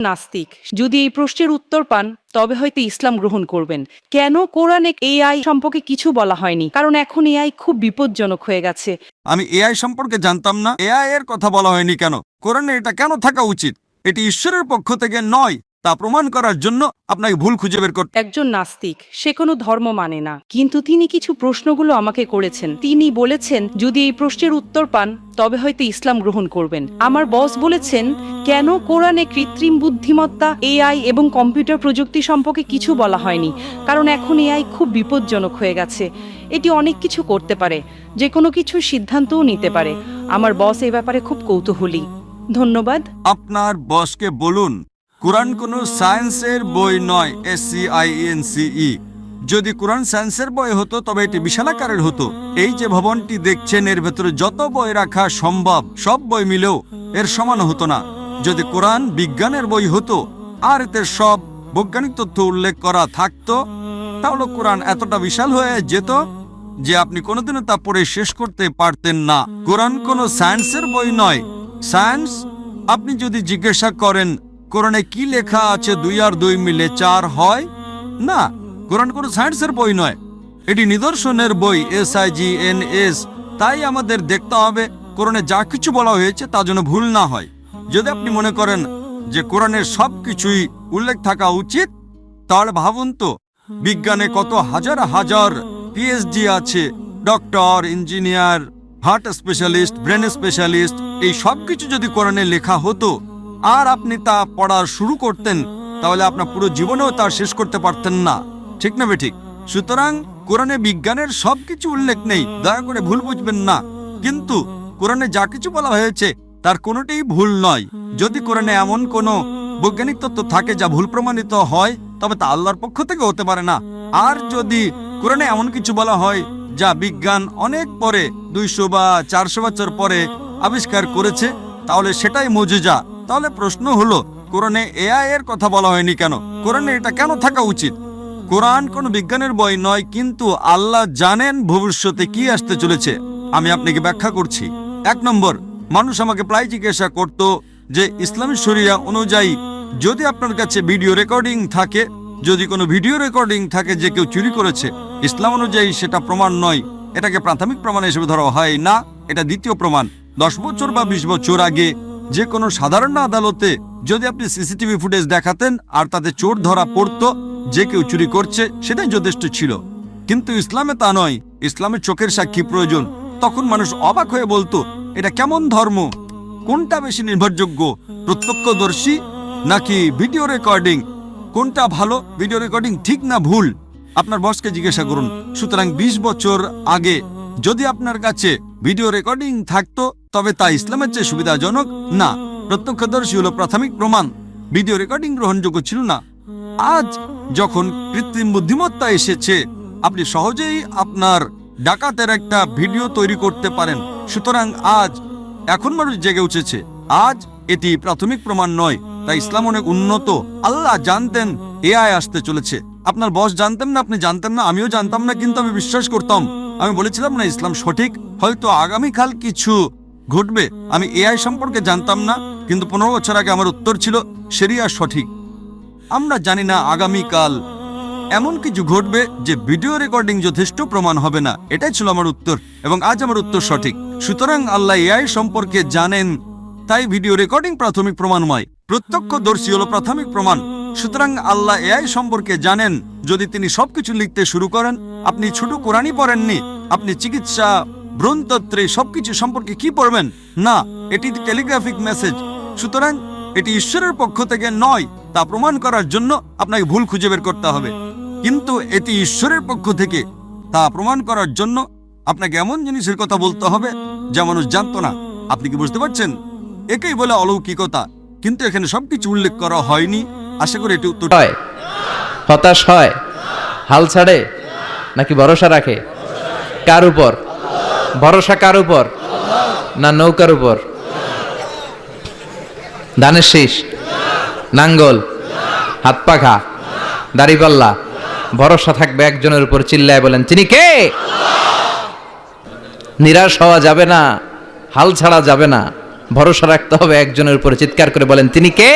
নাস্তিক যদি এই প্রশ্নের উত্তর পান তবে হয়তো ইসলাম গ্রহণ করবেন। কেন কোরআনে এআই সম্পর্কে কিছু বলা হয়নি? কারণ এখন এআই খুব বিপজ্জনক হয়ে গেছে। আমি এআই সম্পর্কে জানতাম না। এআই এর কথা বলা হয়নি কেন? কোরআনে এটা কেন থাকা উচিত? এটি ঈশ্বরের পক্ষ থেকে নয়, তা প্রমাণ করার জন্য আপনাকে ভুল খুঁজে বের করতে। একজন নাস্তিক, সে কোনো ধর্ম মানে না, কিন্তু তিনি কিছু প্রশ্নগুলো আমাকে করেছেন। তিনি বলেছেন যদি এই প্রশ্নের উত্তর পান তবে হয়তো ইসলাম গ্রহণ করবেন। আমার বস বলেছেন কেন কোরআনে কৃত্রিম বুদ্ধিমত্তা, এআই এবং কম্পিউটার প্রযুক্তি সম্পর্কে কিছু বলা হয়নি? কারণ এখন এআই খুব বিপজ্জনক হয়ে গেছে। এটি অনেক কিছু করতে পারে, যে কোনো কিছু সিদ্ধান্তও নিতে পারে। আমার বস এই ব্যাপারে খুব কৌতূহলী। ধন্যবাদ। আপনার বসকে বলুন কোরআন কোনো সায়েন্সের বই নয়। SCIENCE। যদি কোরআন সায়েন্সের বই হতো তবে এটি বিশাল আকারের হতো। এই যে ভবনটি দেখছেন এর ভেতরে যত বই রাখা সম্ভব সব বই মিলেও এর সমান হতো না। যদি কোরআন বিজ্ঞানের বই হতো আর এতে সব বৈজ্ঞানিক তথ্য উল্লেখ করা থাকতো তাহলে কোরআন এতটা বিশাল হয়ে যেত যে আপনি কোনোদিনও তা পড়ে শেষ করতে পারতেন না। কোরআন কোনো সায়েন্সের বই নয়। সায়েন্স, আপনি যদি জিজ্ঞাসা করেন কোরআনে কি লেখা আছে 2 আর 2 মিলে 4 হয় না, কোরআন কোনো সায়েন্সের বই নয়, এটি নিদর্শনের বই। SIGNS। তাই আমাদের দেখতে হবে কোরআনে যা কিছু বলা হয়েছে তা যেন ভুল না হয়। যদি আপনি মনে করেন যে কোরআনের সব কিছুই উল্লেখ থাকা উচিত তাহলে ভাবুন তো বিজ্ঞানে কত হাজার হাজার PhD আছে, doctor, engineer, heart specialist, brain specialist. এই সব কিছু যদি কোরআনে লেখা হতো আর আপনি তা পড়া শুরু করতেন তাহলে আপনার পুরো জীবনেও তা শেষ করতে পারতেন না। ঠিক না বেঠিক? সুতরাং কোরআনে বিজ্ঞানের সবকিছু উল্লেখ নেই, দয়া করে ভুল বুঝবেন না। কিন্তু কোরআনে যা কিছু বলা হয়েছে তার কোনোটাই ভুল নয়। যদি কোরআনে এমন কোনো বৈজ্ঞানিক তত্ত্ব থাকে যা ভুল প্রমাণিত হয় তবে তা আল্লাহর পক্ষ থেকে হতে পারে না। আর যদি কোরআনে এমন কিছু বলা হয় যা বিজ্ঞান অনেক পরে 200 বা 400 বছর পরে আবিষ্কার করেছে তাহলে সেটাই মুজিজা। তাহলে প্রশ্ন হলো কোরআনে এআই এর কথা বলা হয়নি কেন? কোরআনে এটা কেন থাকা উচিত? কোরআন কোনো বিজ্ঞানের বই নয়, কিন্তু আল্লাহ জানেন ভবিষ্যতে কি আসতে চলেছে। আমি আপনাকে ব্যাখ্যা করছি। 1 নম্বর, মানুষ আমাকে প্রায় জিজ্ঞাসা করত যে ইসলামী শরিয়া অনুযায়ী যদি আপনার কাছে ভিডিও রেকর্ডিং থাকে, যদি কোনো ভিডিও রেকর্ডিং থাকে যে কেউ চুরি করেছে, ইসলাম অনুযায়ী সেটা প্রমাণ নয়, এটাকে প্রাথমিক প্রমাণ হিসেবে ধরা হয় না, এটা দ্বিতীয় প্রমাণ। 10 বছর বা 20 বছর আগে যে কোনো সাধারণ আদালতে যদি আপনি CCTV ফুটেজ দেখাতেন আর তাতে চোর ধরা পড়তো, যে কেউ চুরি করছে, সেটাই যথেষ্ট ছিল। কিন্তু ইসলামে তা নয়। ইসলামে চোখের সাক্ষী প্রয়োজন। তখন মানুষ অবাক হয়ে বলতো এটা কেমন ধর্ম? কোনটা বেশি নির্ভরযোগ্য, প্রত্যক্ষদর্শী নাকি ভিডিও রেকর্ডিং? কোনটা ভালো, ভিডিও রেকর্ডিং ঠিক না ভুল? আপনার বসকে জিজ্ঞাসা করুন। সুতরাং 20 বছর আগে যদি আপনার কাছে ভিডিও রেকর্ডিং থাকতো তবে তা ইসলামের চেয়ে সুবিধাজনক না। প্রত্যক্ষদর্শী হলো প্রাথমিক প্রমাণ, ভিডিও রেকর্ডিং গ্রহণযোগ্য ছিল না। আজ যখন কৃত্রিম বুদ্ধিমত্তা এসেছে আপনি সহজেই আপনার ডাকাতের একটা ভিডিও তৈরি করতে পারেন। সুতরাং আজ এখন মানুষ জেগে উঠেছে। আজ এটি প্রাথমিক প্রমাণ নয়, তাই ইসলাম অনেক উন্নত। আল্লাহ জানতেন এআই আসতে চলেছে। আপনার বস জানতেন না, আপনি জানতেন না, আমিও জানতাম না, কিন্তু আমি বিশ্বাস করতাম। আমি বলেছিলাম না ইসলাম সঠিক, হয়তো আগামীকাল কিছু ঘটবে। আমি এআই সম্পর্কে জানতাম না, কিন্তু 15 বছর আগে আমার উত্তর ছিল শরিয়া সঠিক। আমরা জানি না আগামীকাল এমন কিছু ঘটবে যে ভিডিও রেকর্ডিং যথেষ্ট প্রমাণ হবে না। এটাই ছিল আমার উত্তর, এবং আজ আমার উত্তর সঠিক। সুতরাং আল্লাহ এআই সম্পর্কে জানেন, তাই ভিডিও রেকর্ডিং প্রাথমিক প্রমাণময়। প্রত্যক্ষদর্শী হলো প্রাথমিক প্রমাণ। সুতরাং আল্লাহ এআই সম্পর্কে জানেন। যদি তিনি সবকিছু লিখতে শুরু করেন, আপনি ছোট কোরআনই পড়েননি, আপনি চিকিৎসা, ভ্রূণতত্ত্বে সবকিছু সম্পর্কে কি পড়বেন? না, এটি টেলিগ্রাফিক মেসেজ। সুতরাং এটি ঈশ্বরের পক্ষ থেকে নয়, তা প্রমাণ করার জন্য আপনাকে ভুল খুঁজে বের করতে হবে। কিন্তু এটি ঈশ্বরের পক্ষ থেকে, তা প্রমাণ করার জন্য আপনাকে এমন জিনিসের কথা বলতে হবে যা মানুষ জানতো না। আপনি কি বুঝতে পারছেন? একেই বলে অলৌকিকতা, কিন্তু এখানে সবকিছু উল্লেখ করা হয়নি। আশা করি এটি উত্তর। হতাশ হয়, হাল ছাড়ে, নাকি ভরসা রাখে? কার উপর ভরসা? কার উপর? না নৌকার উপর? ধানের শীষ, নাঙ্গল, হাত পাখা, দাড়িপাল্লা, ভরসা থাকবে একজনের উপর। চিল্লায় বলেন তিনি কে? নিরাশ হওয়া যাবে না, হাল ছাড়া যাবে না। ভরসা রাখতে হবে একজনের উপরে। চিৎকার করে বলেন, তিনি কে?